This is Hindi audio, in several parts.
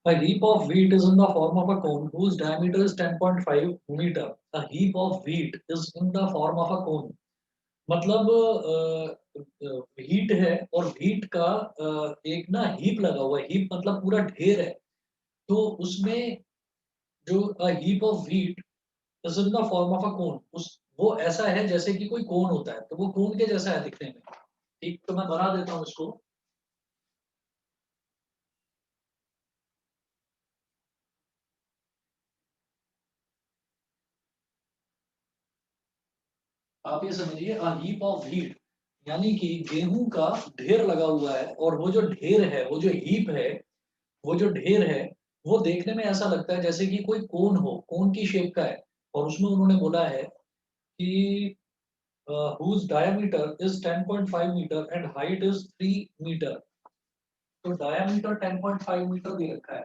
A heap of wheat is in the form of a cone whose diameter is 10.5 meter. A heap of wheat is in the form of a cone. मतलब हीट है और हीट का एक ना हीप लगा हुआ है। हीप मतलब पूरा ढेर है। तो उसमें जो heap of wheat is in the form of a cone, उस वो ऐसा है जैसे कि कोई कोन होता है, तो वो कोन के जैसा है दिखने में। ठीक, तो मैं बना देता हूँ इसको। आप ये समझिए, अ हीप ऑफ व्हीट यानी कि गेहूं का ढेर लगा हुआ है, और वो जो ढेर है, वो जो हीप है, वो जो ढेर है, वो देखने में ऐसा लगता है जैसे कि कोई कोन हो, कोन की शेप का है। और उसमें उन्होंने बोला है कि whose diameter is 10.5 meter and height is 3 meter। तो डायमीटर 10.5 मीटर दे रखा है।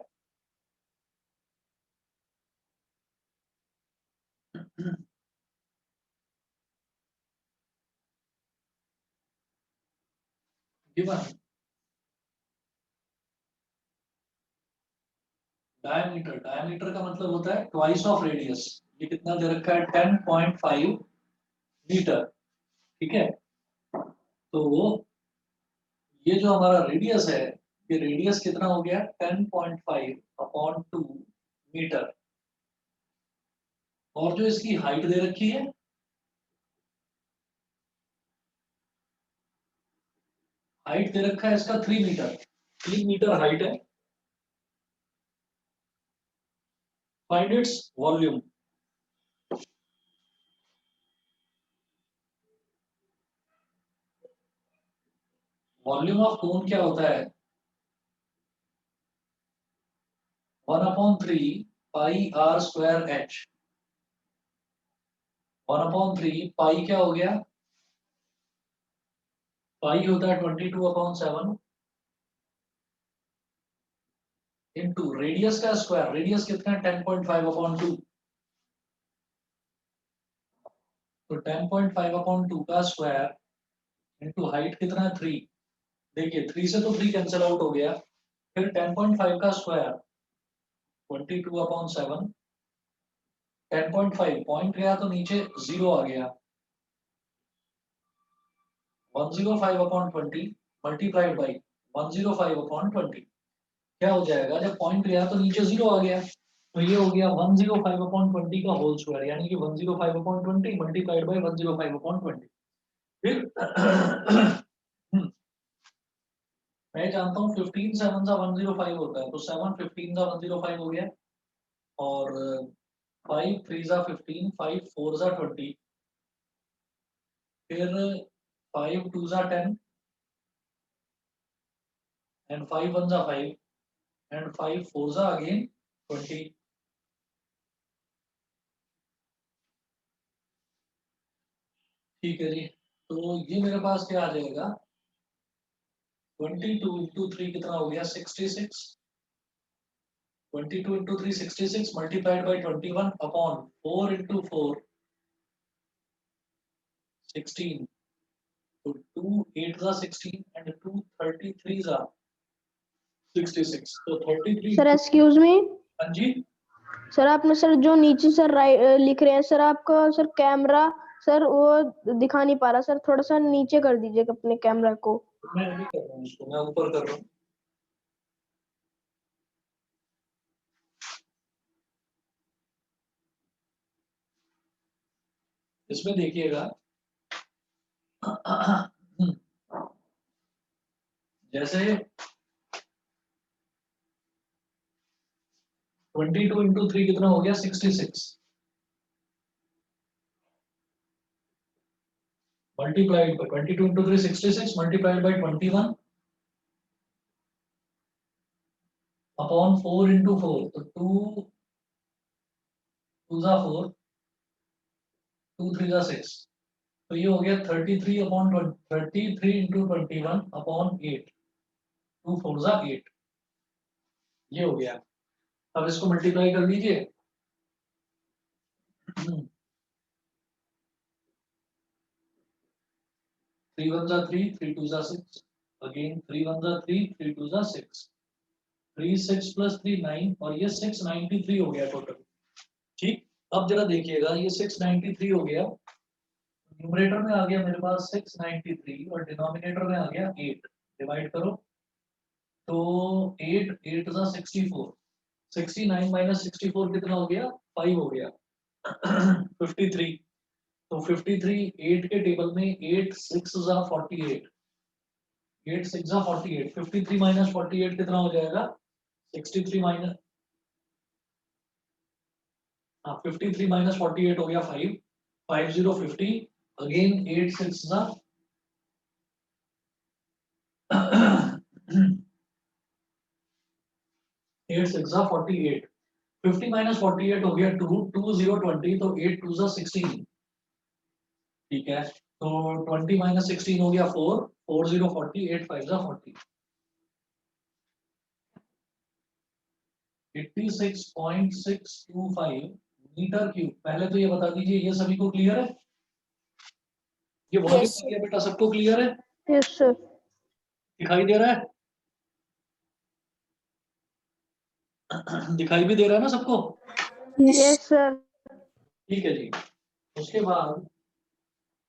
गिवन डायमीटर, डायमीटर का मतलब होता है ट्वाइस ऑफ रेडियस। ये कितना दे रखा है? 10.5 मीटर। ठीक है, तो ये जो हमारा रेडियस है, ये रेडियस कितना हो गया? 10.5 अपॉन 2 मीटर। और जो इसकी हाइट दे रखी है, हाइट दे रखा है इसका 3 मीटर। 3 मीटर हाइट है। Find its volume. Volume of कोन क्या होता है? 1/3 पाई आर स्क्वायर एच। 1/3 पाई क्या हो गया? पाई होता है 22/7 इंटू रेडियस का स्क्वायर। रेडियस कितना है? 10.5/2। तो 10.5/2 का स्क्वायर इंटू हाइट कितना है? 3। देखिए 3 से तो 3 कैंसिल आउट हो गया। फिर 10.5 का स्क्वायर 22/7। 10.5 पॉइंट गया तो नीचे जीरो आ गया। 105/20 मल्टीप्लाइड बाई 105/20। क्या हो जाएगा? जब पॉइंट गया तो नीचे जीरो आ गया, तो ये हो गया 105/20 का होल स्क्वायर, यानी कि 105/20 मल्टीप्लाइड बाई 105/20। फिर मैं जानता हूँ 15 7 सा 105 होता है, तो 7 15 सा 105 हो गया। और 5 3 सा 15, 5 4 सा 20, फिर 5 2 सा 10 एंड 5 1 सा 5 एंड 5 4 सा अगेन 20। ठीक है जी, तो ये मेरे पास क्या आ जाएगा? 22 × 3 कितना हो गया? 66। 22 × 3 66 मल्टीप्लाइड बाई 21 अपॉन 4 × 4 16। तो 2 8 ज़ा 16 एंड 2 33 ज़ा 66। तो 33 सर एक्सक्यूज मी। हाँ जी। सर आपने सर जो नीचे सर लिख रहे हैं सर, आपका सर कैमरा सर वो दिखा नहीं पा रहा सर, थोड़ा सा नीचे कर दीजिएगा अपने कैमरा को। मैं अभी कर रहा हूँ इसको, मैं ऊपर कर रहा हूँ। इसमें देखिएगा जैसे 22 × 3 कितना हो गया? 66 multiplied by 22 × 3 66 multiplied by 21 upon 4 × 4। तो 2 2 ज़ा 4 2 3 ज़ा 6। तो ये हो गया 33 × 21 अपॉन 8। 2 4 ज़ा 8। ये हो गया। अब इसको मल्टीप्लाई कर लीजिए। 3 1 ज़ा 3 3 2 ज़ा 6 अगेन 3 1 ज़ा 3 3 2 ज़ा 6। 3 6 + 3 9 और ये 693 हो गया टोटल। ठीक, अब जरा देखिएगा ये 693 हो गया, न्यूमरेटर में आ गया मेरे पास 693 और डिनोमिनेटर में आ गया 8। डिवाइड करो तो 8 8 सा 64, 69 माइनस 64 कितना हो गया, 5 हो गया। 53, तो 53 8 के टेबल में 8 6 सा 48, 8 6 सा 48, 53 माइनस 48 कितना हो जाएगा, 63 माइनस, हाँ 53 माइनस 48 हो गया 5, 50 50, अगेन 8 6 सा 8 6 सा 48, 50 माइनस 48 हो गया 2, 2 0 20, तो 8 2 सा 16। ठीक है, तो 20 माइनस 16 हो गया 4, 4 0 40, 8 5 सा 40, 86.625 मीटर क्यूब। पहले तो ये बता दीजिए ये सभी को क्लियर है, ये वॉल्यूम यस आ गया बेटा, सबको क्लियर है, यस सर। दिखाई दे रहा है? दिखाई भी दे रहा है ना सबको? Yes sir. ठीक है जी। उसके बाद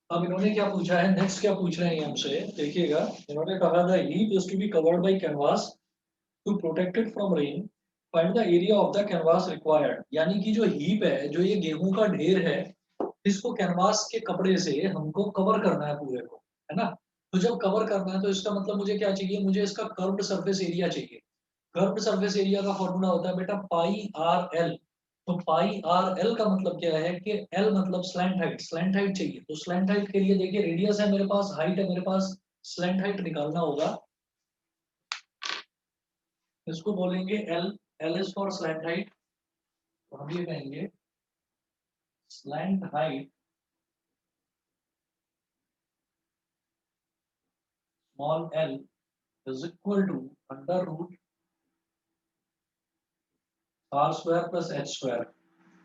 अब इन्होंने क्या पूछा है, नेक्स्ट क्या पूछ रहे हैं हमसे, देखिएगा। इन्होंने कहा था heap is to be covered by canvas to protect it from rain, find the area of the canvas required. यानी कि जो हीप है, जो ये गेहूं का ढेर है, इसको कैनवास के कपड़े से हमको कवर करना है पूरे को, है ना। तो जब कवर करना है तो इसका मतलब मुझे क्या चाहिए, मुझे इसका कर्व्ड सरफेस एरिया चाहिए। कर्व्ड सरफेस एरिया का फॉर्मूला होता है बेटा पाई आर एल। तो पाई आर एल का मतलब क्या है कि एल मतलब स्लैंट हाइट, स्लैंट हाइट चाहिए। तो स्लैंट हाइट के लिए देखिए रेडियस है मेरे पास, हाइट है मेरे पास, स्लैंट हाइट निकालना होगा। इसको बोलेंगे L, L is for slant height. तो हम ये कहेंगे slant height small L is equal to under root R square plus H square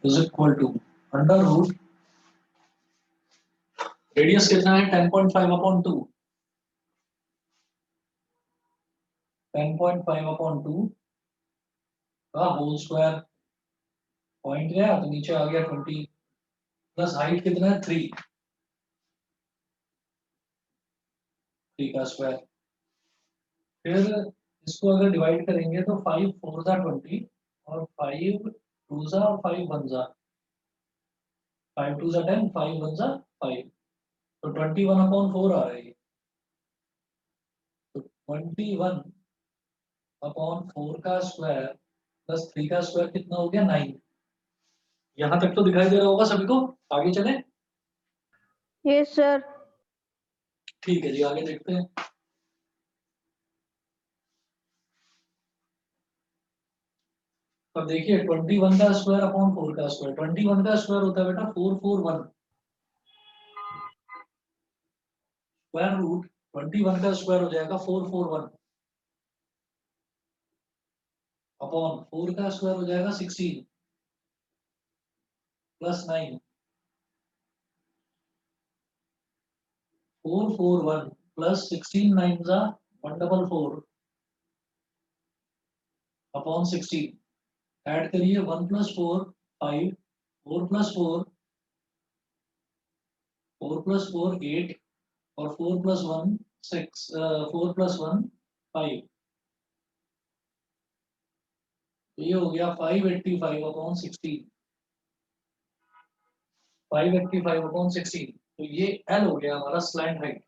is equal to under root, radius कितना है 10.5 अपॉन 2, 10.5 अपॉन 2 का होल स्क्वायर। पॉइंट गया तो नीचे आ गया 20, प्लस हाइट कितना है 3, 3 का स्क्वायर। फिर इसको अगर डिवाइड करेंगे तो 5 4 सा 20 और 5 2 सा और 5 1 सा, 5 2 सा 10, 5 1 सा 5, तो 21 अपॉन 4 आ रहा है ये। तो 21 अपॉन 4 का स्क्वायर प्लस 3 का स्क्वायर कितना हो गया 9। यहाँ तक तो दिखाई दे रहा होगा सभी को, आगे चले। Yes sir. ठीक है जी, आगे देखते हैं। अब देखिए 21 का स्क्वायर अपॉन 4 का स्क्वायर, 21 का स्क्वायर होता है बेटा 441, स्क्वायर रूट 21 का स्क्वायर हो जाएगा 441 अपॉन 4 का स्क्वायर हो जाएगा 16 प्लस 9, 441 प्लस 16 9 जा 144 अपॉन 16, ऐड करिए 1 प्लस 4 5, 4 प्लस 4, 4 प्लस 4 8 और 4 प्लस 1 6, 4 प्लस 1 5, तो ये हो गया 585 अपॉन 16, 585 अपॉन 16, तो ये एल हो गया हमारा स्लैंट हाइट।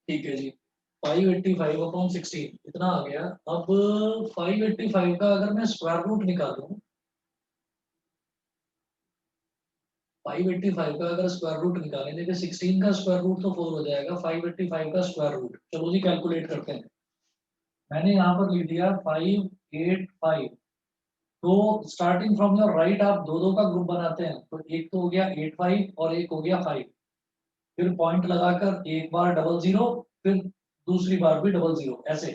ठीक है जी, 585 अपॉन 16 इतना आ गया। अब 585 का अगर मैं स्क्वायर रूट निकालूं, 585 का अगर स्क्वायर रूट निकालें, देखिए 16 का स्क्वायर रूट तो 4 हो जाएगा, 585 का स्क्वायर रूट, चलो जी कैलकुलेट करते हैं। मैंने यहाँ पर लिख दिया 585, तो स्टार्टिंग फ्रॉम योर राइट आप दो दो का ग्रुप बनाते हैं, तो एक तो हो गया 85 और एक हो गया 5, फिर पॉइंट लगाकर एक बार डबल जीरो, फिर दूसरी बार भी डबल जीरो, ऐसे।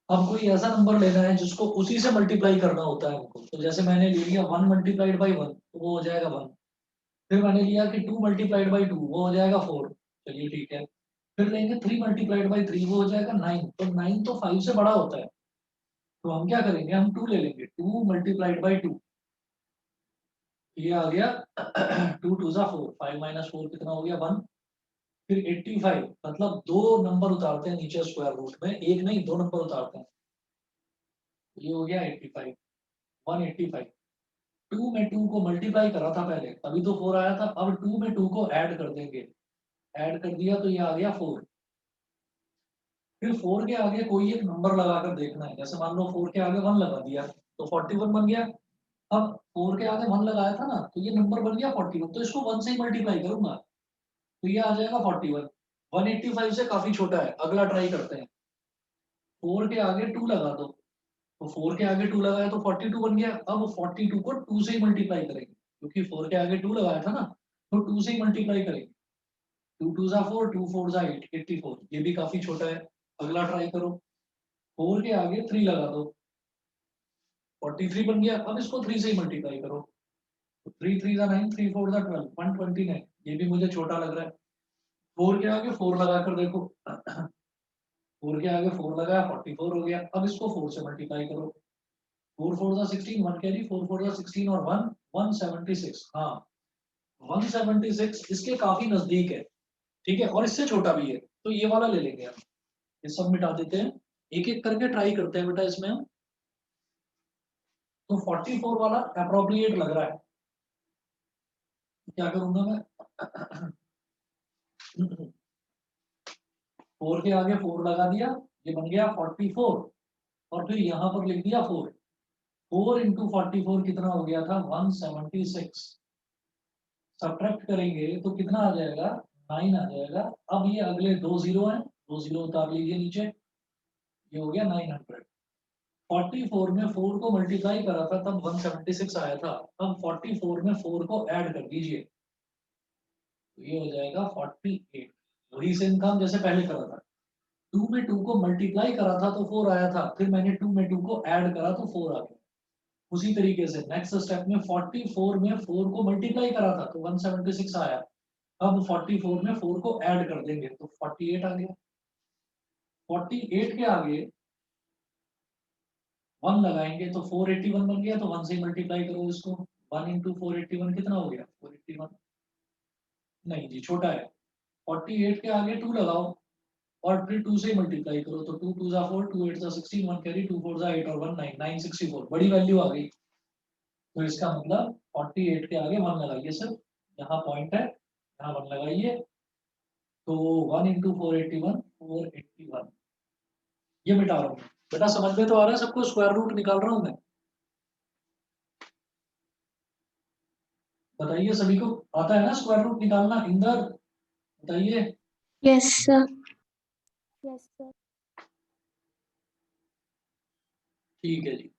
अब कोई ऐसा नंबर लेना है जिसको उसी से मल्टीप्लाई करना होता है हमको, तो जैसे मैंने ले लिया 1 मल्टीप्लाइड बाई 1, तो वो हो जाएगा 1। फिर मैंने लिया कि 2 मल्टीप्लाइड बाई 2 वो हो जाएगा 4, चलिए ठीक है। फिर लेंगे 3 मल्टीप्लाइड बाई 3 वो हो जाएगा 9, तो 9 तो 5 से बड़ा होता है, तो हम क्या करेंगे, हम 2 ले लेंगे, 2 मल्टीप्लाइड बाई 2, ये आ गया 2 2 जा 4, 5 माइनस 4 कितना हो गया 1। फिर 85, मतलब दो नंबर उतारते हैं नीचे स्क्वायर रूट में, एक नहीं दो नंबर उतारते हैं, ये हो गया 85, 185। 2 में 2 को मल्टीप्लाई करा था पहले, तभी तो 4 आया था, अब 2 में 2 को ऐड कर देंगे, ऐड कर दिया तो ये आ गया 4। फिर 4 के आगे कोई एक नंबर लगाकर देखना है, जैसे मान लो 4 के आगे 1 लगा दिया तो 41 बन गया। अब 4 के आगे 1 लगाया था ना, तो ये नंबर बन गया 41, तो इसको 1 से ही मल्टीप्लाई करूंगा, तो ये आ जाएगा 41। 185 से काफी छोटा है, अगला ट्राई करते हैं। 4 के आगे 2 लगा दो, तो 4 के आगे 2 लगाया तो 42 बन गया। अब 42 को 2 से ही मल्टीप्लाई करेंगे, क्योंकि 4 के आगे 2 लगाया था ना, तो 2 से ही मल्टीप्लाई करेंगे। 2 2 जा 4, 2 4 जा 8, 84, ये भी काफी छोटा है, अगला ट्राई करो। 4 के आगे 3 लगा दो, 43 बन गया। अब इसको 3 से ही मल्टीप्लाई करो, तो 3 3 जा 9, 3 4 जा 12, 129, ये भी मुझे छोटा लग रहा है। 4 के आगे 4 लगा कर देखो 4 के आगे 4 लगाया 44 हो गया। अब इसको 4 से मल्टीप्लाई करो, 4 4 जा 16, 1 कैरी, 4 4 जा 16 और 1 176, हाँ 176 इसके काफी नजदीक है, ठीक है, और इससे छोटा भी है, तो ये वाला ले लेंगे हम। ये सब मिटा देते हैं, एक एक करके ट्राई करते हैं बेटा इसमें हम। तो 44 वाला अप्रोप्रिएट लग रहा है, क्या करूंगा मैं 4 के आगे 4 लगा दिया, ये बन गया 44, और फिर यहाँ पर लिख दिया 4। 4 इंटू 44 कितना हो गया था 176, सब्ट्रैक्ट करेंगे तो कितना आ जाएगा 9 आ जाएगा। अब ये अगले दो जीरो हैं, दो जीरो उतार लीजिए नीचे, ये हो गया 900। 44 में 4 को मल्टीप्लाई करा था तब 176 आया था, अब 44 में 4 को ऐड कर दीजिए, तो ये हो जाएगा 48, वही सेम काम जैसे पहले करा था। 2 में 2 को मल्टीप्लाई करा था तो 4 आया था, फिर मैंने 2 में 2 को ऐड करा तो 4 आ गया। उसी तरीके से नेक्स्ट स्टेप में 44 में 4 को मल्टीप्लाई करा था तो 176 आया, अब 44 में 4 को ऐड कर देंगे तो 48 आ गया। 48 के आगे 1 लगाएंगे तो 481 बन गया, तो 1 से मल्टीप्लाई करो इसको, 1 इंटू 481 कितना हो गया 481, नहीं जी छोटा है। 48 के आगे 2 लगाओ और फिर 2 से मल्टीप्लाई करो, तो 2 2 जा 4, 2 8 जा 16, 1 कैरी, 2 4 जा 8 और 1 9, 964 बड़ी वैल्यू आ गई। तो इसका मतलब 48 के आगे 1 लगाइए सर, यहाँ पॉइंट है, यहाँ 1 लगाइए, तो 1 इंटू 481, 481, ये मिटा रहा हूँ बेटा, समझ में तो आ रहा है सबको, स्क्वायर रूट निकाल रहा हूँ मैं, बताइए सभी को आता है ना स्क्वायर रूट निकालना, इंदर बताइए। Yes sir. Yes sir. ठीक है जी,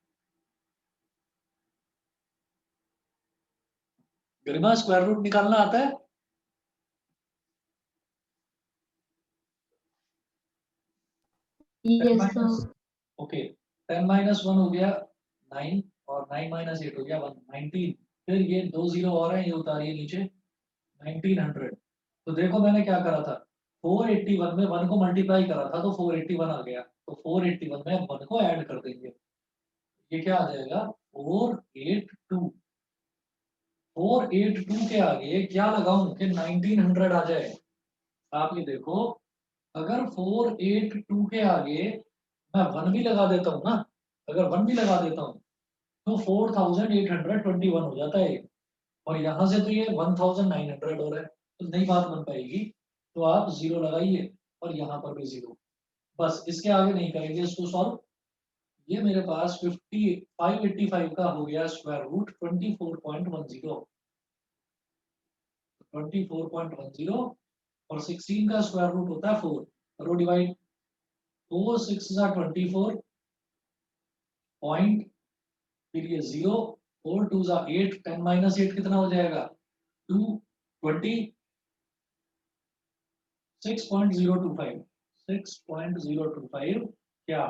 गरिमा स्क्वायर रूट निकालना आता है? Yes sir. ओके, 10 माइनस 1 हो गया 9, और 9 माइनस 8 हो गया 1, 19। फिर ये दो जीरो और हैं, ये उतारिए नीचे, 1900। तो देखो मैंने क्या करा था, 481 में 1 को मल्टीप्लाई करा था तो 481 आ गया, तो 481 में 1 को ऐड कर देंगे, ये क्या आ जाएगा 482। 482 के आगे क्या लगाऊं कि 1900 आ जाए, आप ये देखो, अगर 482 के आगे मैं 1 भी लगा देता हूँ ना, अगर 1 भी लगा देता हूँ तो 4821 हो जाता है, और यहाँ से तो ये 1900 हो रहा है, तो नई बात बन पाएगी। तो आप जीरो लगाइए और यहाँ पर भी जीरो, बस इसके आगे नहीं करेंगे इसको सॉल्व। ये मेरे पास 585 का हो गया स्क्वायर रूट 24.10, 24.10, और 16 का स्क्वायर रूट होता है 4, करो डिवाइड, 4 6 जा 24 पॉइंट, फिर ये 0, 4 2 जा 8, 10 माइनस 8 कितना हो जाएगा 2, 20, 6.025, 6.025 क्या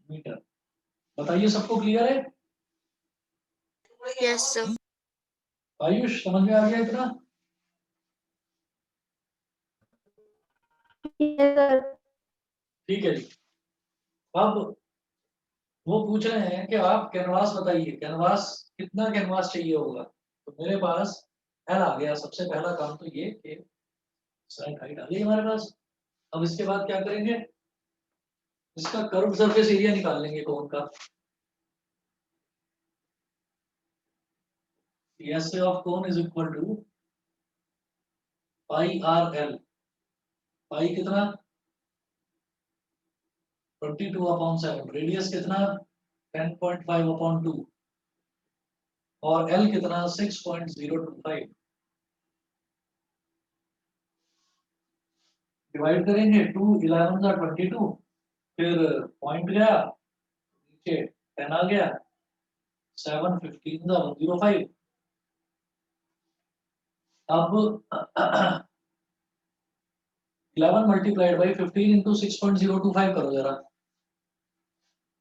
मीटर, बताइए सबको क्लियर है? Yes sir. आयुष समझ में आ गया इतना? Yes sir. ठीक है जी। अब वो पूछ रहे हैं कि आप कैनवास बताइए, कैनवास कितना कैनवास चाहिए होगा। तो मेरे पास एल आ गया। सबसे पहला काम तो ये कि साइड हाइट आ गई हमारे पास। अब इसके बाद क्या करेंगे, इसका कर्व सरफेस एरिया निकाल लेंगे कोन का। S of cone is equal to pi r l. Pi कितना 22/7, रेडियस कितना 10.5/2 और एल कितना 6.025। डिवाइड करेंगे 2 11 22, फिर पॉइंट गया नीचे 10 आ गया, 7 15 105। अब 11 मल्टीप्लाइड बाई 15 इंटू 6.025 करो जरा।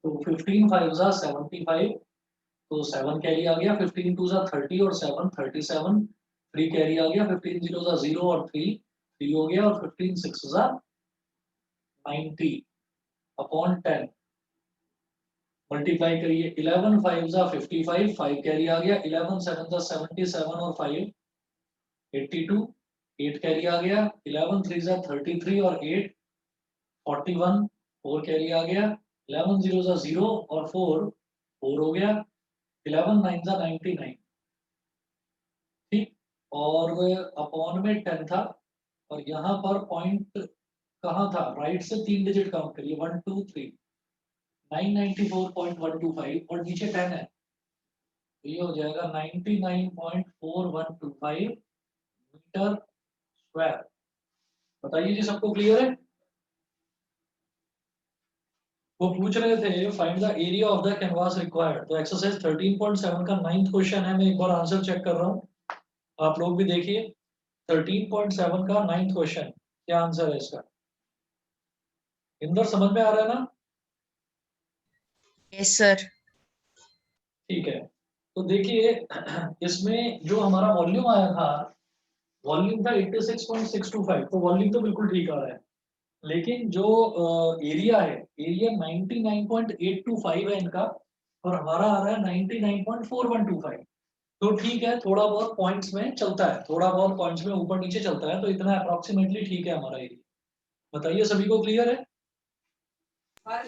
तो 15 5 जा 75, तो 7 कैरी आ गया, 15 2 जा 30 और 7 37, 3 कैरी आ गया, 15 0 जा 0 और 3 3 हो गया, और 15 6 जा 90 अपॉन 10। मल्टीप्लाई करिए, 11 5 जा 55, 5 कैरी आ गया, 11 7 जा 77 और 5 82, 8 कैरी आ गया, 11 3 जा 33 और 8 41, 4 कैरी आ गया, 11 0 जा 0 और 4 4 हो गया, 11 9 जा 99। ठीक। और अपॉन में 10 था, और यहाँ पर पॉइंट कहाँ था, राइट से 3 डिजिट काउंट करिए, 1 2 3, 994.125 और नीचे 10 है, तो ये हो जाएगा 99.4125 मीटर स्क्वायर। बताइए जी, सबको क्लियर है। वो पूछ रहे थे find the area of the canvas required. तो एक्सरसाइज 13.7 का 9th क्वेश्चन है। मैं एक बार आंसर चेक कर रहा हूँ, आप लोग भी देखिए। 13.7 का 9th क्वेश्चन, क्या आंसर है इसका। इंदर समझ में आ रहा है ना। Yes sir. ठीक है, तो देखिए इसमें जो हमारा वॉल्यूम आया था, वॉल्यूम था 86.625, तो वॉल्यूम तो बिल्कुल ठीक आ रहा है। लेकिन जो एरिया है, एरिया 99.825 है इनका, और हमारा आ रहा है 99.4125। तो ठीक है, थोड़ा बहुत पॉइंट्स में चलता है, थोड़ा बहुत पॉइंट्स में ऊपर नीचे चलता है, तो इतना अप्रोक्सीमेटली ठीक है हमारा एरिया। बताइए सभी को क्लियर है।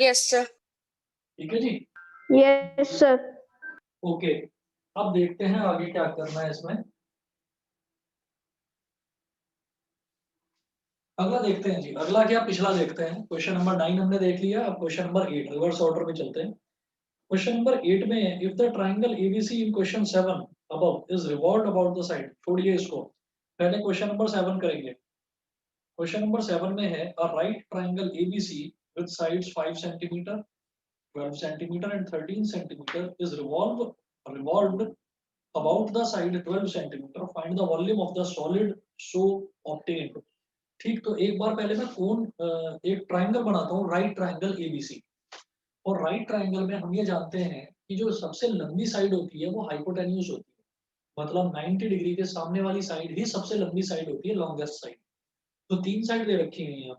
Yes sir. ठीक है जी। Yes sir. ओके, अब देखते हैं आगे क्या करना है इसमें। अगला देखते हैं जी, अगला क्या पिछला देखते हैं। क्वेश्चन नंबर 9 हमने देख लिया, अब क्वेश्चन नंबर 8 रिवर्स ऑर्डर में चलते हैं। क्वेश्चन नंबर 8 में if the triangle ABC in question 7 above is revolved about the side. छोड़िए इसको, पहले क्वेश्चन नंबर 7 करेंगे। क्वेश्चन नंबर 7 में है a right triangle ABC with sides 5 centimetre 12 centimetre and 13 centimetre is revolved about the side 12 centimetre, find the volume of the solid so obtained. ठीक, तो एक बार पहले मैं कौन एक ट्राइंगल बनाता हूँ, राइट ट्राइंगल एबीसी। और राइट ट्राइंगल में हम ये जानते हैं कि जो सबसे लंबी साइड होती है वो हाइपोटेन्यूज होती है, मतलब 90 डिग्री के सामने वाली साइड ही सबसे लंबी साइड होती है, लॉन्गेस्ट साइड। तो 3 साइड दे रखी है यहाँ,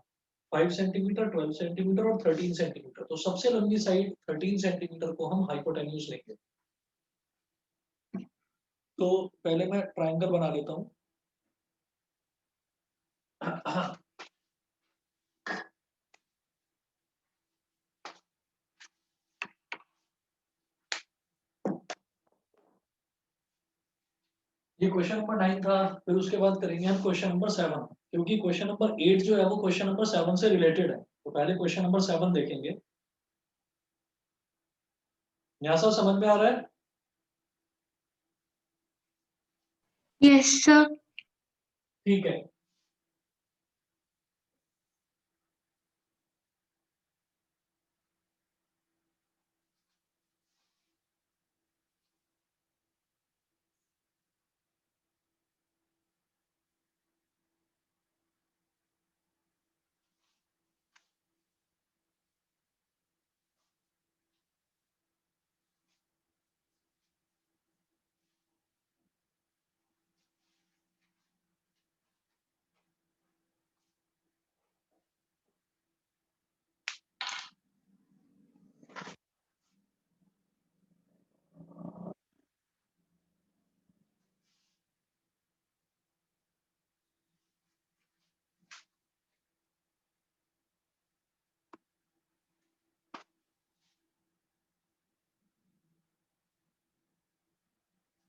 5 सेंटीमीटर 12 सेंटीमीटर और 13 सेंटीमीटर। तो सबसे लंबी साइड 13 सेंटीमीटर को हम हाइपोटेन्यूज लेंगे। तो पहले मैं ट्राइंगल बना लेता हूँ। ये क्वेश्चन नंबर 9 था, फिर उसके बाद करेंगे हम क्वेश्चन नंबर 7, क्योंकि क्वेश्चन नंबर 8 जो है वो क्वेश्चन नंबर 7 से रिलेटेड है। तो पहले क्वेश्चन नंबर 7 देखेंगे। यहाँ सब समझ में आ रहा है। Yes sir. ठीक है,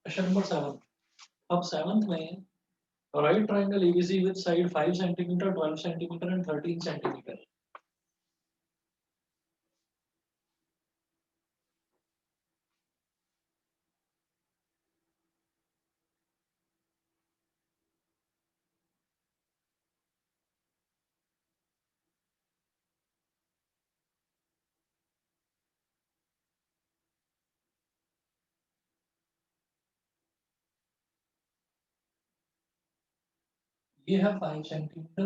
क्वेश्चन नंबर 7। अब 7th में right triangle ABC with side 5 centimetre, 12 centimetre and 13 centimetre. ये है 5 सेंटीमीटर,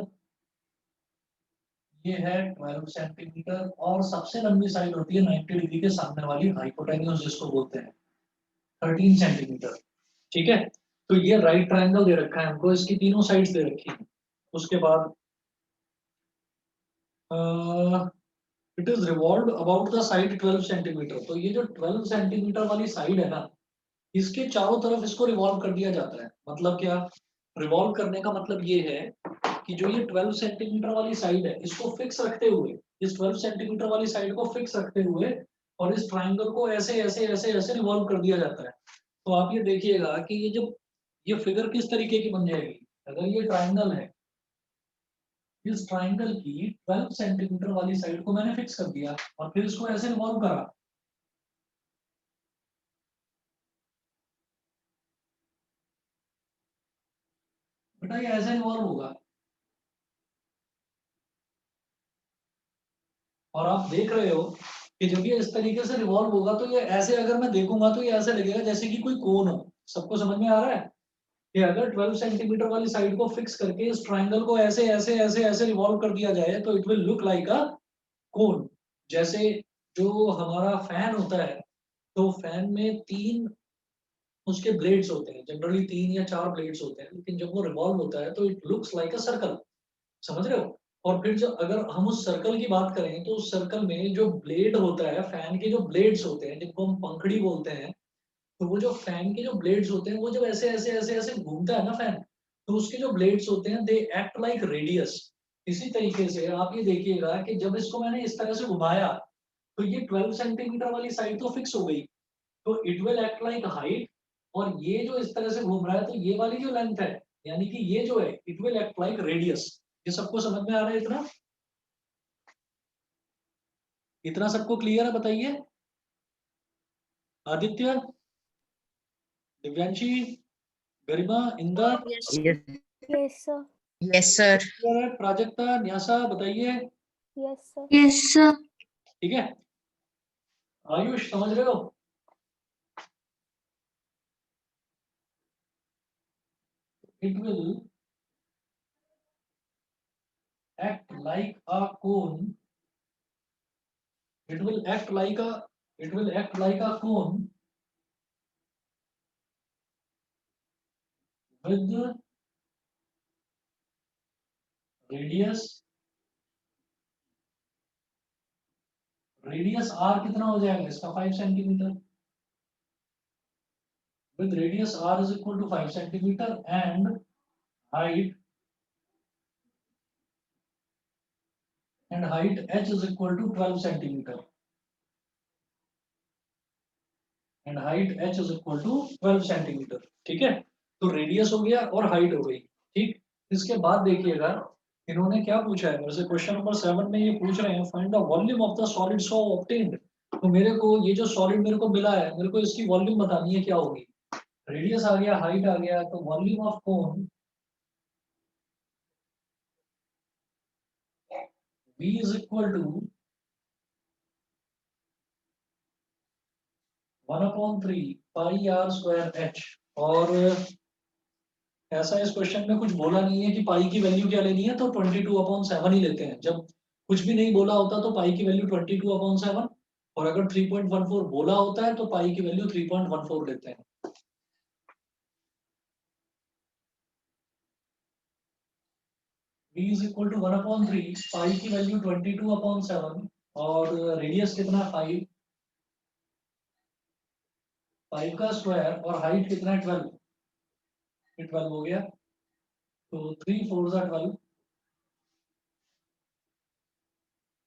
ये है 12 सेंटीमीटर और सबसे लंबी साइड होती है 90 डिग्री के सामने वाली, हाइपोटेन्यूज जिसको बोलते हैं, 13 सेंटीमीटर। ठीक है, तो ये राइट ट्रायंगल दे रखा है हमको, इसकी तीनों साइड्स दे रखी है। उसके बाद it is revolve about the side 12 centimetre. तो ये जो 12 सेंटीमीटर वाली साइड है ना, इसके चारों तरफ इसको रिवॉल्व कर दिया जाता है। मतलब क्या, रिवॉल्व करने का मतलब ये है कि जो ये 12 सेंटीमीटर वाली साइड है, इसको फिक्स रखते हुए, इस 12 सेंटीमीटर वाली साइड को फिक्स रखते हुए और इस ट्रायंगल को ऐसे ऐसे ऐसे ऐसे रिवॉल्व कर दिया जाता है। तो आप ये देखिएगा कि ये जो ये फिगर किस तरीके की बन जाएगी। अगर ये ट्रायंगल है, इस ट्रायंगल की 12 सेंटीमीटर वाली साइड को मैंने फिक्स कर दिया और फिर इसको ऐसे रिवॉल्व करा, बेटा ये ऐसे रिवॉल्व होगा। और आप देख रहे हो कि जब ये इस तरीके से रिवॉल्व होगा तो ये ऐसे, अगर मैं देखूंगा तो ये ऐसे लगेगा जैसे कि कोई कोन हो। सबको समझ में आ रहा है कि अगर 12 सेंटीमीटर वाली साइड को फिक्स करके इस ट्रायंगल को ऐसे ऐसे ऐसे ऐसे रिवॉल्व कर दिया जाए तो it will look like a cone. जैसे जो हमारा फैन होता है, तो फैन में तीन उसके ब्लेड्स होते हैं, जनरली 3 या 4 ब्लेड्स होते हैं, लेकिन जब वो रिवॉल्व होता है तो it looks like a circle. समझ रहे हो। और फिर जो अगर हम उस सर्कल की बात करें तो उस सर्कल में जो ब्लेड होता है, फैन के जो ब्लेड्स होते हैं जिनको हम पंखड़ी बोलते हैं, तो वो जो फैन के जो ब्लेड्स होते हैं वो जब ऐसे ऐसे ऐसे ऐसे घूमता है ना फैन, तो उसके जो ब्लेड्स होते हैं दे एक्ट लाइक रेडियस। इसी तरीके से आप ये देखिएगा कि जब इसको मैंने इस तरह से घुमाया तो ये 12 सेंटीमीटर वाली साइड तो फिक्स हो गई, तो it will act like height. और ये जो इस तरह से घूम रहा है तो ये वाली जो लेंथ है, यानी कि ये जो है it will act like radius. ये सबको समझ में आ रहा है इतना? इतना सबको क्लियर है बताइए? आदित्य, दिव्यांशी, गरिमा, Inder, Yes. Yes, Yes, sir. yes, sir. Prajakta, Nysa बताइए। Yes, sir. Yes, sir. ठीक है, आयुष समझ रहे हो? It will act like a cone, it will act like a it will act like a cone with radius, radius R कितना हो जाएगा इसका, 5 centimetre. with radius r is equal to 5 centimeter and height h is equal to 12 centimeter and height h is equal to 12 centimeter। ठीक है, तो रेडियस हो गया और हाइट हो गई। ठीक, इसके बाद देखिएगा इन्होंने क्या पूछा है मेरे से, क्वेश्चन नंबर 7 में ये पूछ रहे हैं find the volume of the solid so obtained. तो मेरे को ये जो सॉलिड मेरे को मिला है, मेरे को इसकी वॉल्यूम बतानी है क्या होगी। रेडियस आ गया, हाइट आ गया, तो volume of cone V is equal to 1/3 pi R square H. और ऐसा इस क्वेश्चन में कुछ बोला नहीं है कि पाई की वैल्यू क्या लेनी है, तो 22/7 ही लेते हैं। जब कुछ भी नहीं बोला होता तो पाई की वैल्यू 22/7, और अगर 3.14 बोला होता है तो पाई की वैल्यू 3.14 लेते हैं। V is equal to 1/3 पाई की वैल्यू 22/7 और रेडियस कितना है 5, 5 का स्क्वायर, और हाइट कितना है 12, 12 हो गया, तो 3 4 12,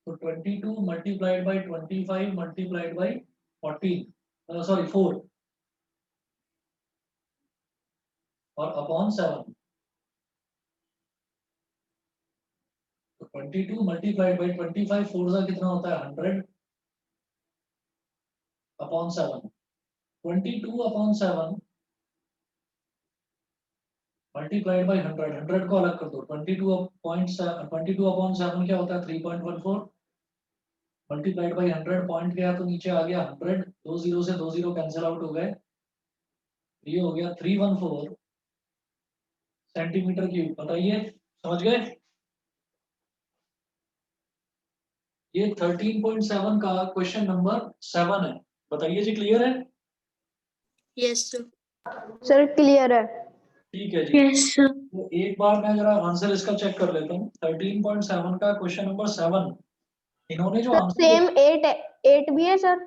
तो 22 multiplied by 25 multiplied by 14, sorry 4, और अपॉन 7, तो 22 मल्टीप्लाइड बाई 25, 4 सा कितना होता है 100 अपॉन 7, 22 अपॉन 7 मल्टीप्लाइड बाई 100, 100 को अलग कर दो, 22 अपॉन 7 क्या होता है 3.14 मल्टीप्लाइड बाई 100, पॉइंट गया तो नीचे आ गया 100, दो जीरो से दो जीरो कैंसिल आउट हो गए, ये हो गया 314 सेंटीमीटर क्यूब। बताइए समझ गए? ये 13.7 का क्वेश्चन नंबर 7 है। बताइए जी, क्लियर है? Yes sir. सर क्लियर है। ठीक है जी। Yes sir. तो एक बार मैं जरा आंसर इसका चेक कर लेता हूँ। 13.7 का क्वेश्चन नंबर 7, इन्होंने जो सर आंसर सेम 8 है, 8 भी है सर।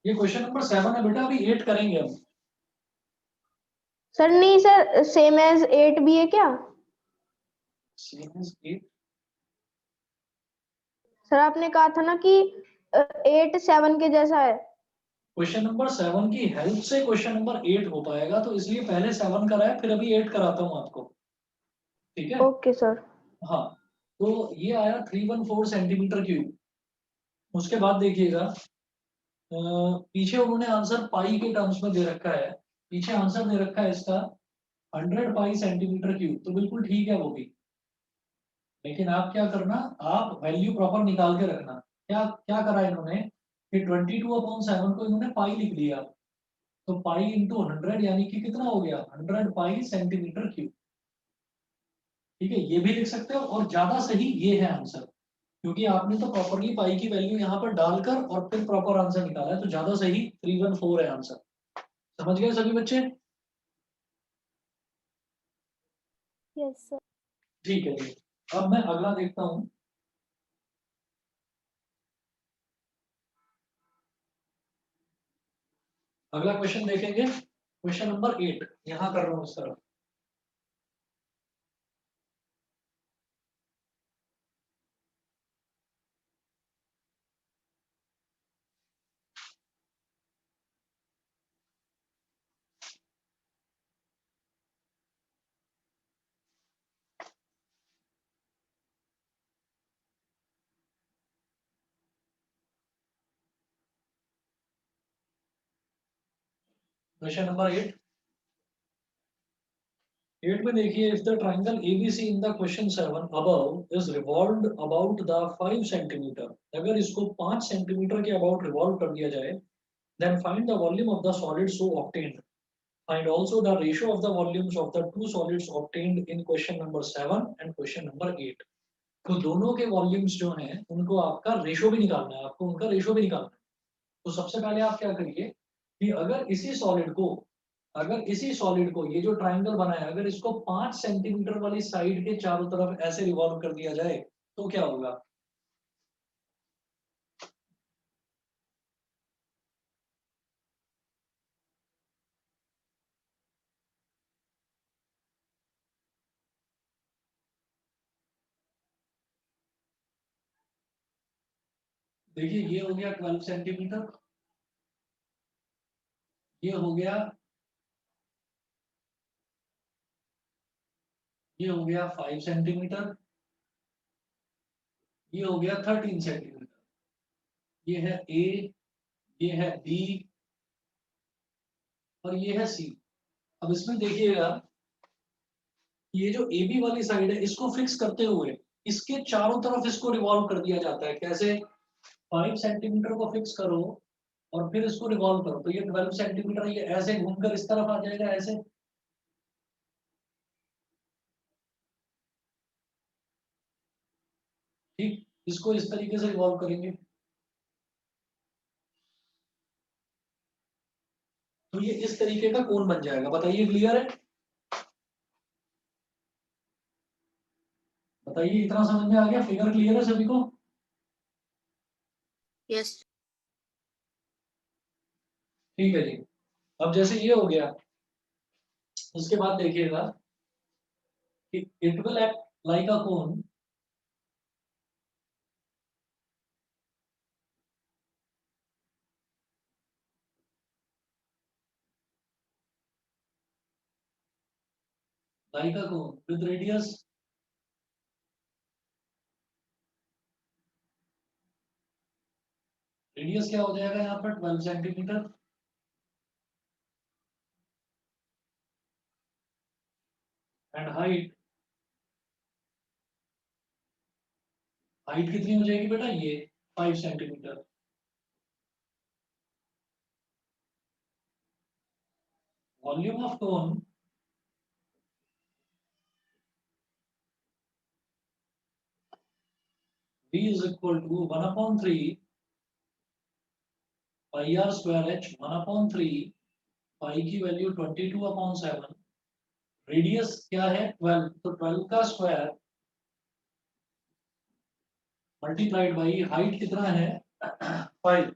ये क्वेश्चन नंबर 7 है बेटा, अभी 8 करेंगे हम। सर नहीं सर, सेम एज 8 भी है क्या? Same is 8। सर आपने कहा था ना कि 8 7 के जैसा है। क्वेश्चन नंबर 7 की हेल्प से क्वेश्चन नंबर 8 हो पाएगा, तो इसलिए पहले 7 कराया फिर अभी 8 कराता हूँ आपको। ठीक है? Okay sir. हाँ, तो ये आया 314 सेंटीमीटर क्यूब। उसके बाद देखिएगा, पीछे उन्होंने आंसर पाई के टर्म्स में दे रखा है। पीछे आंसर दे रखा है इसका 100 पाई सेंटीमीटर क्यूब, तो बिल्कुल ठीक है वो भी। लेकिन आप क्या करना, आप वैल्यू प्रॉपर निकाल के रखना। क्या क्या करा इन्होंने कि 22 अपॉन 7 को इन्होंने पाई लिख दिया, तो पाई इंटू 100 यानी कि कितना हो गया 100 पाई सेंटीमीटर क्यूब। ठीक है, ये भी लिख सकते हो, और ज्यादा सही ये है आंसर, क्योंकि आपने तो प्रॉपरली पाई की वैल्यू यहाँ पर डालकर और फिर प्रॉपर आंसर निकाला है, तो ज्यादा सही 314 है आंसर। समझ गए सभी बच्चे? Yes sir. ठीक है जी। अब मैं अगला देखता हूँ। अगला क्वेश्चन देखेंगे, क्वेश्चन नंबर 8 यहाँ कर रहा हूँ इस तरफ। क्वेश्चन नंबर 8, 8 में देखिए, if the triangle ABC in the question 7 above is revolved about the 5 centimetre, अगर इसको 5 सेंटीमीटर के अबाउट रिवॉल्व कर दिया जाए, then find the volume of the solid so obtained, find also the ratio of the volumes of the two solids obtained in question number 7 and question number 8। तो दोनों के वॉल्यूम्स जो हैं उनको आपका रेशियो भी निकालना है, आपको उनका रेशियो भी निकालना है। तो सबसे पहले आप क्या करिए कि अगर इसी सॉलिड को ये जो ट्राइंगल बना है, अगर इसको 5 सेंटीमीटर वाली साइड के चारों तरफ ऐसे रिवॉल्व कर दिया जाए तो क्या होगा? देखिए, ये हो गया 12 सेंटीमीटर, ये हो गया, ये हो गया 5 सेंटीमीटर, ये हो गया 13 सेंटीमीटर, ये है ए, ये है बी और ये है सी। अब इसमें देखिएगा, ये जो ए बी वाली साइड है इसको फिक्स करते हुए इसके चारों तरफ इसको रिवॉल्व कर दिया जाता है। कैसे? 5 सेंटीमीटर को फिक्स करो और फिर इसको रिवॉल्व करो, तो ये 12 सेंटीमीटर ये ऐसे घूमकर इस तरफ आ जाएगा, ऐसे। ठीक, इसको इस तरीके से रिवॉल्व करेंगे, तो ये इस तरीके का कोण बन जाएगा। बताइए, क्लियर है? बताइए, इतना समझ में आ गया? फिगर क्लियर है सभी को? यस। ठीक है जी। अब जैसे ये हो गया, उसके बाद देखिएगा कि it will act like a cone, like a cone with radius क्या हो जाएगा यहाँ पर 12 सेंटीमीटर एंड हाइट कितनी हो जाएगी बेटा ये 5 centimetre. Volume of cone V is equal to 1/3 pi r square h 1/3 pi की वैल्यू 22/7 रेडियस क्या है 12 तो 12 का स्क्वायर मल्टीप्लाइड बाई हाइट कितना है 5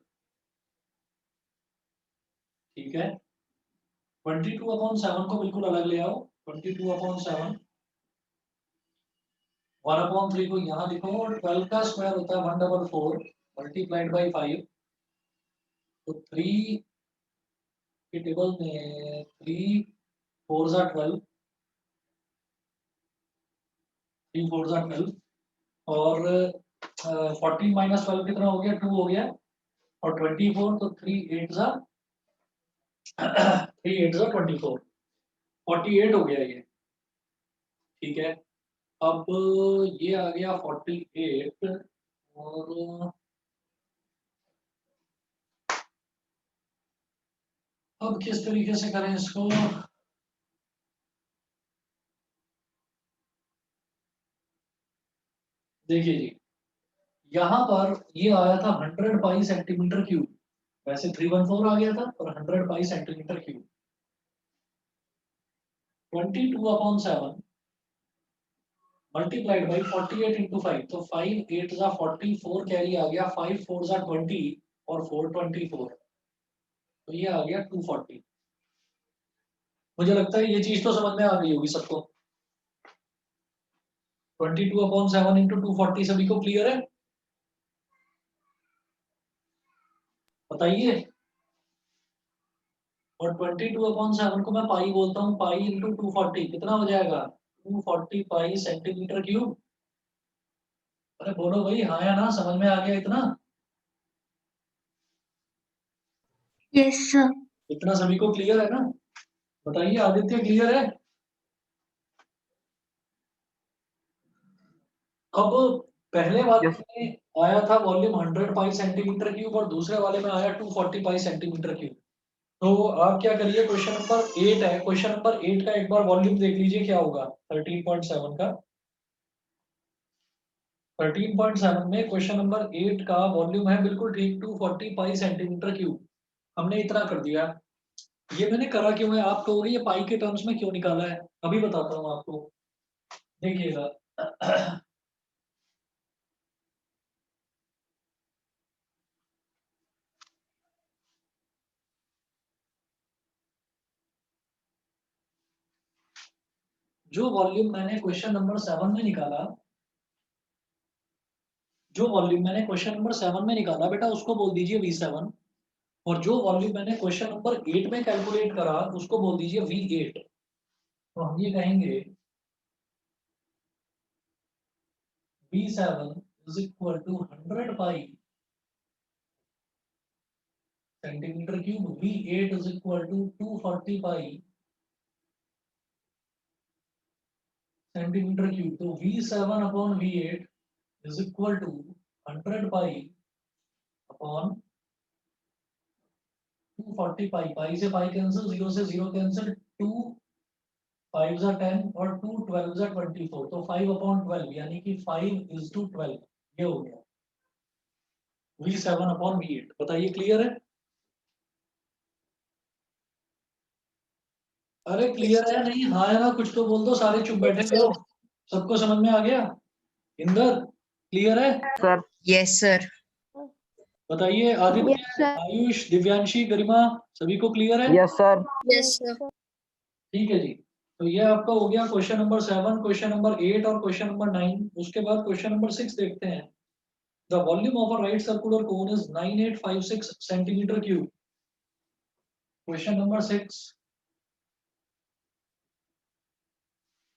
ठीक है 22/7 को बिल्कुल अलग ले आओ 22/7 1/3 को यहाँ लिखो और 12 का स्क्वायर होता है 144 मल्टीप्लाइड बाई 5 तो 3 के टेबल में 3 4 जा 12 3 4 जा 12 और 14 माइनस 12 कितना हो गया 2 हो गया और 24 तो 3 8 जा 24 48 हो गया ये ठीक है। अब ये आ गया 48 और अब किस तरीके से करें इसको देखिए जी यहाँ पर ये आया था 100 पाई सेंटीमीटर क्यूब वैसे 314 आ गया था और 100 पाई centimetre cube 22/7 multiplied by 48 into 5 तो 5 8 जा 44 कैरी आ गया 5 4 जा 20 और 4 24 तो ये आ गया 240। मुझे लगता है ये चीज तो समझ में आ गई होगी सबको 22/7 इंटू 240 सभी को क्लियर है बताइए और 22/7 को मैं पाई बोलता हूँ पाई इंटू 240 कितना हो जाएगा 240 पाई सेंटीमीटर क्यूब। अरे बोलो भाई हाँ या ना समझ में आ गया इतना Yes, sir. इतना सभी को क्लियर है ना बताइए आदित्य क्लियर है। अब पहले वाले में आया था वॉल्यूम 100 पाई सेंटीमीटर क्यूब और दूसरे वाले में आया 240 पाई सेंटीमीटर क्यूब। तो आप क्या करिए क्वेश्चन नंबर 8 है क्वेश्चन नंबर 8 का एक बार वॉल्यूम देख लीजिए क्या होगा 13.7 का 13.7 में क्वेश्चन नंबर 8 का वॉल्यूम है बिल्कुल ठीक 240 पाई सेंटीमीटर क्यूब हमने इतना कर दिया। ये मैंने करा क्यों है आप कहोगे ये पाई के टर्म्स में क्यों निकाला है अभी बताता हूँ आपको देखिएगा जो वॉल्यूम मैंने क्वेश्चन नंबर 7 में निकाला जो वॉल्यूम मैंने क्वेश्चन नंबर 7 में निकाला बेटा उसको बोल दीजिए V7 और जो वॉल्यूम मैंने क्वेश्चन नंबर 8 में कैलकुलेट करा उसको बोल दीजिए V8। तो हम ये कहेंगे V7 is equal to 100 pi centimetre cube V8 is equal to 240 pi centimetre cube तो V7 upon V8 is equal to 100 pi upon 240 पाई पाई से पाई कैंसिल 0 से 0 कैंसिल 2 5 जा 10 और 2 12 जा 24 तो 5/12 यानी कि 5:12 ये हो गया V7 अपॉन V8 बताइए क्लियर है। अरे क्लियर है नहीं हाँ है ना कुछ तो बोल दो सारे चुप बैठे हुए हो सबको समझ में आ गया इंदर क्लियर है सर Yes, sir. बताइए आदित्य यस सर आयुष दिव्यांशी गरिमा सभी को क्लियर है यस सर Yes, sir. ठीक है जी। तो ये आपका हो गया क्वेश्चन नंबर 7 क्वेश्चन नंबर 8 और क्वेश्चन नंबर 9 उसके बाद क्वेश्चन नंबर 6 देखते हैं। The volume of a right circular cone is 9856 centimetre cube. Question number 6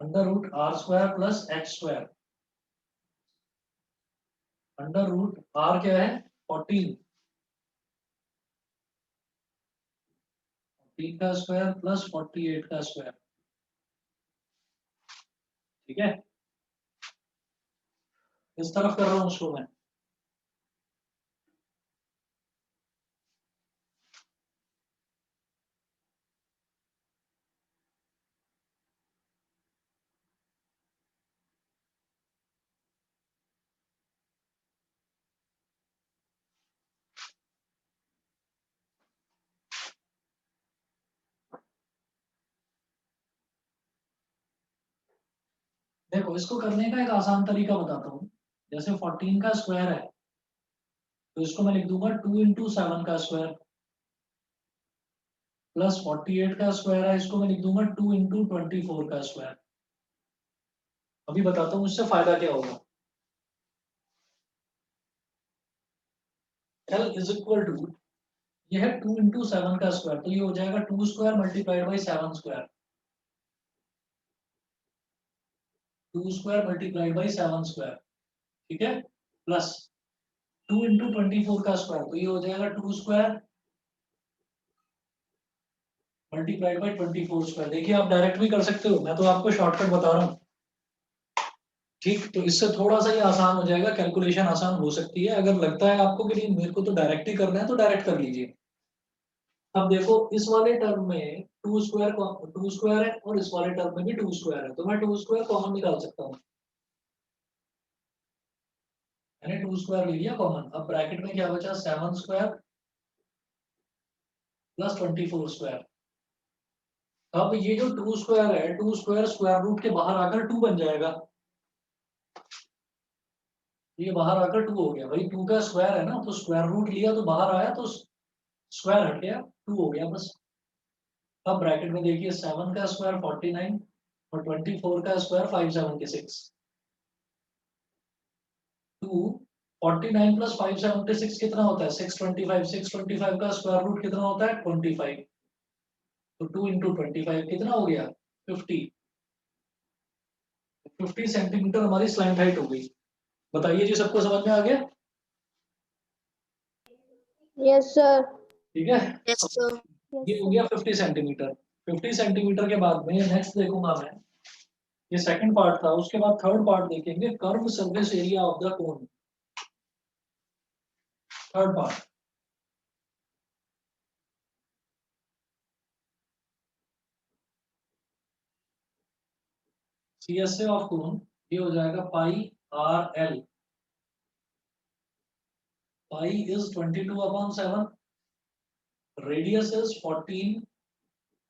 under root R square plus X square under root R क्या है 14 का स्क्वायर प्लस 48 का स्क्वायर। ठीक है, इस तरफ कर रहा हूं उसको मैं। देखो इसको करने का एक आसान तरीका बताता हूँ। जैसे 14 का स्क्वायर है तो इसको मैं लिख दूंगा 2 इंटू 7 का स्क्वायर प्लस 48 का स्क्वायर है, इसको मैं लिख दूंगा 2 इंटू 24 का स्क्वायर। अभी बताता हूँ इससे फायदा क्या होगा। L इज इक्वल टू, ये है 2 इंटू 7 का स्क्वायर, तो ये हो जाएगा 2 square multiplied by 7 square. 2 square multiplied by 7 square, ठीक है, प्लस 2 इंटू 24 का स्क्वायर, तो ये हो जाएगा 2 स्क्वायर मल्टीप्लाइड बाई 24 स्क्वायर। देखिए आप डायरेक्ट भी कर सकते हो, मैं तो आपको शॉर्टकट बता रहा हूँ। ठीक, तो इससे थोड़ा सा ये आसान हो जाएगा, कैलकुलेशन आसान हो सकती है। अगर लगता है आपको कि नहीं मेरे को तो डायरेक्ट ही करना है तो डायरेक्ट कर लीजिए। अब देखो इस वाले टर्म में 2 स्क्वायर है और इस वाले टर्म में भी 2 स्क्वायर है, तो मैं 2 स्क्वायर कॉमन निकाल सकता हूँ। मैंने 2 स्क्वायर ले लिया कॉमन। अब ब्रैकेट में क्या बचा 7 स्क्वायर प्लस 24 स्क्वायर। अब ये जो 2 स्क्वायर है, 2 स्क्वायर स्क्वायर रूट के बाहर आकर 2 बन जाएगा। ये बाहर आकर 2 हो गया भाई, 2 का स्क्वायर है ना, तो स्क्वायर रूट लिया तो बाहर आया, तो स्क्वायर हट गया, 2 हो गया बस। अब ब्रैकेट में देखिए 7 का स्क्वायर 49 और 24 का स्क्वायर 576। 2 49 प्लस 576 कितना होता है 625। 625 का स्क्वायर रूट कितना होता है 25। तो 2 इंटू 25 कितना हो गया 50। 50 सेंटीमीटर हमारी स्लैंट हाइट हो गई। बताइए जी, सबको समझ में आ गया? Yes sir. ठीक है, Yes, sir. ये हो गया 50 सेंटीमीटर। 50 सेंटीमीटर के बाद में नेक्स्ट देखूंगा मैं, ये सेकंड पार्ट था, उसके बाद थर्ड पार्ट देखेंगे, curve surface area of the cone. Third part, CSA of cone, ये हो जाएगा pi r l. Pi is 22/7, radius is 14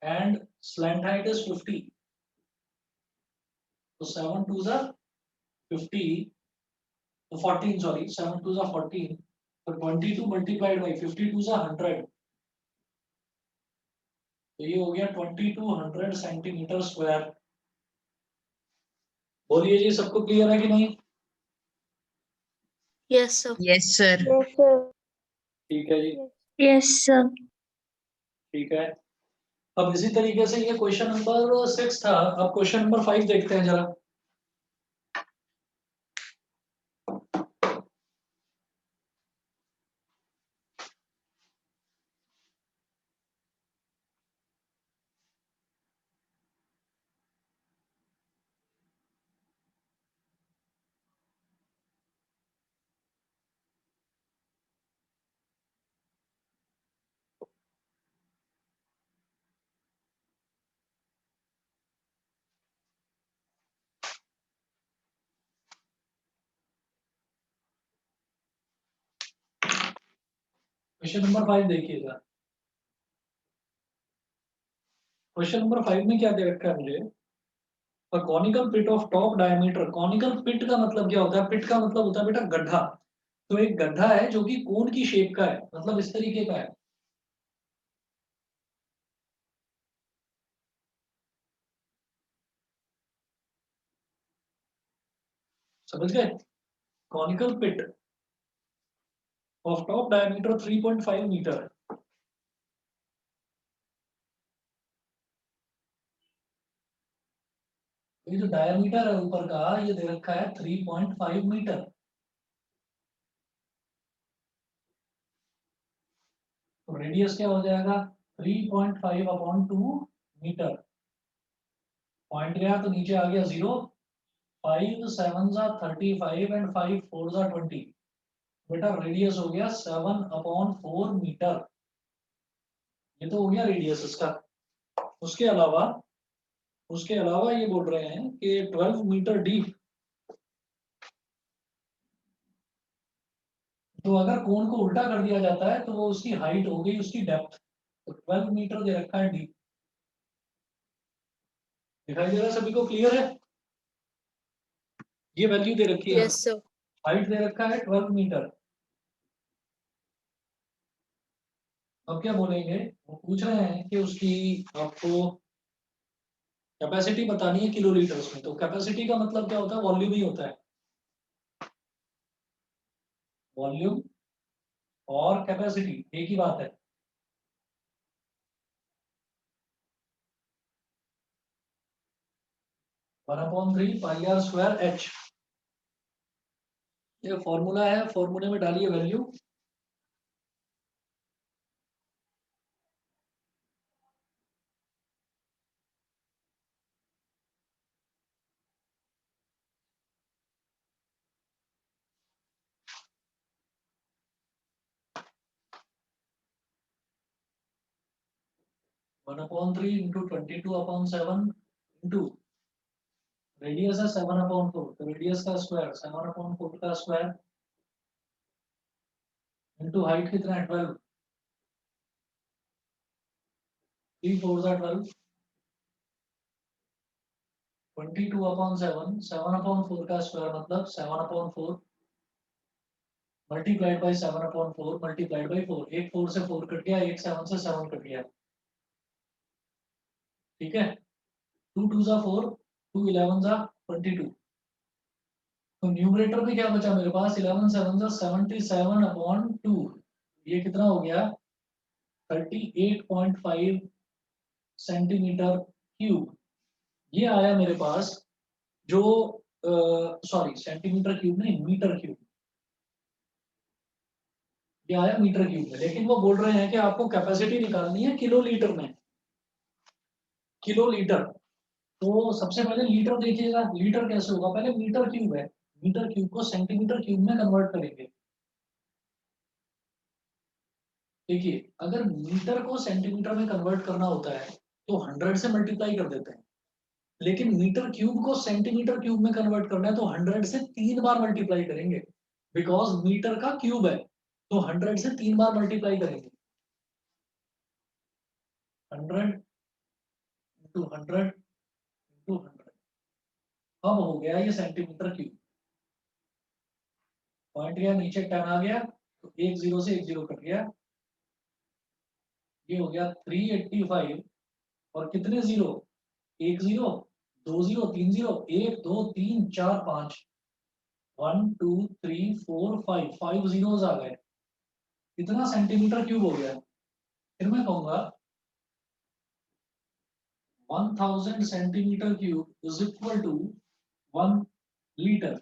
and slant height is 50। तो 7 2 जा 50, तो 14 सॉरी 7 2 जा 14, तो 22 मल्टीप्लाइड बाई 52 जा 100, तो ये हो गया 2200 सेंटीमीटर स्क्वायर। बोलिए जी, सबको क्लियर है कि नहीं? Yes, sir. Yes sir. Yes sir. ठीक है जी, Yes, sir. ठीक है। अब इसी तरीके से ये क्वेश्चन नंबर 6 था। अब क्वेश्चन नंबर 5 देखते हैं जरा। क्वेश्चन नंबर 5 देखिएगा। क्वेश्चन नंबर 5 में क्या दे रखा है मुझे, conical pit of top diameter. Conical pit का मतलब क्या होता है? पिट का मतलब होता है बेटा गड्ढा। तो एक गड्ढा है जो कि कोन की शेप का है, मतलब इस तरीके का है। समझ गए? Conical pit of top diameter 3.5 metre. ये जो डायमीटर है ऊपर का, ये दे रखा है 3.5 मीटर। तो रेडियस क्या हो जाएगा 3.5 अपॉन 2 मीटर। पॉइंट गया तो नीचे आ गया 0। 5 7 35 एंड 5 4 20। बेटा रेडियस हो गया 7 अपॉन 4 मीटर। ये तो हो गया रेडियस इसका। उसके अलावा ये बोल रहे हैं कि 12 मीटर डीप। तो अगर कोन को उल्टा कर दिया जाता है तो वो उसकी हाइट हो गई उसकी डेप्थ। तो 12 मीटर दे रखा है डीप। दिखाई दे रहा है सभी को? क्लियर है? ये वैल्यू दे रखी है। Yes, sir. हाइट दे रखा है 12 मीटर। अब क्या बोलेंगे? वो पूछ रहे हैं कि उसकी आपको कैपेसिटी बतानी है किलोलीटर्स में। तो कैपेसिटी का मतलब क्या होता है? वॉल्यूम ही होता है। वॉल्यूम और कैपेसिटी एक ही बात है। One upon 3 pi R square H. ये फॉर्मूला है, फॉर्मूले में डालिए value. One upon 3 into 22 upon 7 into radius है 7 अपॉन 4। तो रेडियस का स्क्वायर 7 अपॉन 4 का स्क्वायर इंटू हाइट कितना है 12। 3 4 12। 22 अपॉन 7 7 अपॉन 4 का स्क्वायर मतलब 7 upon 4 multiplied by 7 upon 4 multiplied by 4। एक 4 से 4 कट गया, एक 7 से 7 कट गया। ठीक है। 2 2 जा 4, 2 11 जा 22। तो न्यूमरेटर में क्या बचा मेरे पास? 11 7 जा 77 अपॉन 2। ये कितना हो गया? 38.5 सेंटीमीटर क्यूब। ये आया मेरे पास। जो सॉरी सेंटीमीटर क्यूब नहीं, मीटर क्यूब। ये आया मीटर क्यूब में। लेकिन वो बोल रहे हैं कि आपको कैपेसिटी निकालनी है किलो लीटर में। Kilo litre. तो सबसे पहले लीटर देखिएगा। लीटर कैसे होगा? पहले मीटर क्यूब है, मीटर क्यूब को सेंटीमीटर क्यूब में कन्वर्ट करेंगे। देखिए, अगर मीटर को सेंटीमीटर में कन्वर्ट करना होता है तो 100 से मल्टीप्लाई कर देते हैं। लेकिन मीटर क्यूब को सेंटीमीटर क्यूब में कन्वर्ट करना है तो 100 से 3 बार मल्टीप्लाई करेंगे। बिकॉज मीटर का क्यूब है तो 100 से 3 बार मल्टीप्लाई करेंगे। 100 इंटू 100 इंटू 100। अब हो गया ये सेंटीमीटर क्यूब। पॉइंट गया नीचे 10 आ गया तो एक जीरो से एक जीरो कट गया। ये हो गया 385। और कितने जीरो? एक जीरो, दो जीरो, तीन जीरो, एक दो तीन चार पांच। 1 2 3 4 5 5 जीरोस आ गए। कितना सेंटीमीटर क्यूब हो गया? फिर मैं कहूंगा 1000 centimetre cube is equal to 1 litre.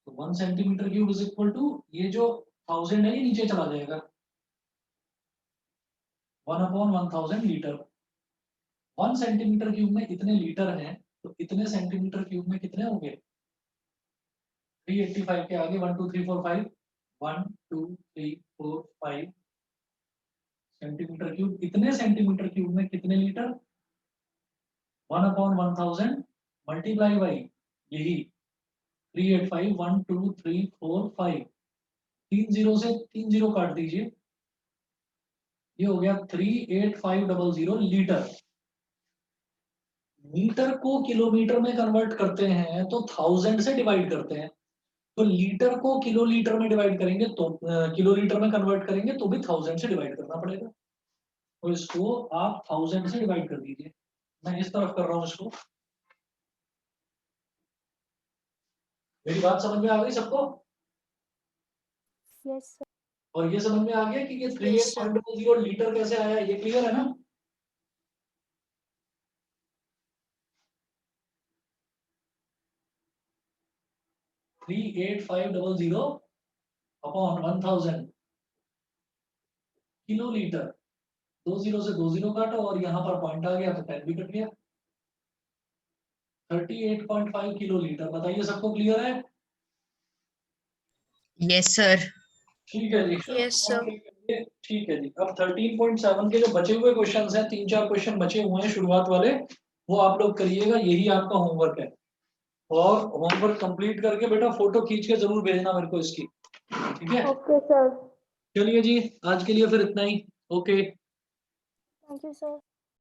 तो 1 centimetre cube is equal to, ये जो 1000 है ये नीचे चला जाएगा, 1/1000 लीटर। 1 सेंटीमीटर क्यूब में इतने लीटर हैं तो इतने सेंटीमीटर क्यूब में कितने होंगे? 385 के आगे 1 2 3 4 5। 1 2 3 4 5 सेंटीमीटर क्यूब। इतने सेंटीमीटर क्यूब में कितने लीटर? 1/1000 मल्टीप्लाई बाई यही 385। 1 2 3 4 5। तीन जीरो से तीन जीरो काट दीजिए। ये हो गया 38500 लीटर। मीटर को किलोमीटर में कन्वर्ट करते हैं तो 1000 से डिवाइड करते हैं। तो लीटर को किलो लीटर में डिवाइड करेंगे तो किलो लीटर में कन्वर्ट करेंगे तो भी 1000 से डिवाइड करना पड़ेगा। तो इसको आप 1000 से डिवाइड कर दीजिए। मैं इस तरफ कर रहा हूं इसको। मेरी बात समझ में आ गई सबको? Yes sir. और ये समझ में आ गया कि ये Yes, sir. 38.0 लीटर कैसे आया? ये क्लियर है ना? Three eight five double zero upon 1000 kilolitre, 2 0 से 2 0 काटो और यहाँ पर पॉइंट आ गया तो 10 भी कट गया। 38.5 किलोलीटर, बताइए सबको क्लियर है? Yes sir. ठीक है जी। Yes, sir. ठीक है जी। अब 13.7 के जो बचे हुए क्वेश्चंस हैं, 3-4 क्वेश्चन बचे हुए हैं शुरुआत वाले, वो आप लोग करिएगा, यही आपका होमवर्क है। और होमवर्क कंप्लीट करके बेटा फोटो खींच के जरूर भेजना मेरे को इसकी, ठीक है? Okay sir. चलिए जी, आज के लिए फिर इतना ही। ओके। Thank you, sir.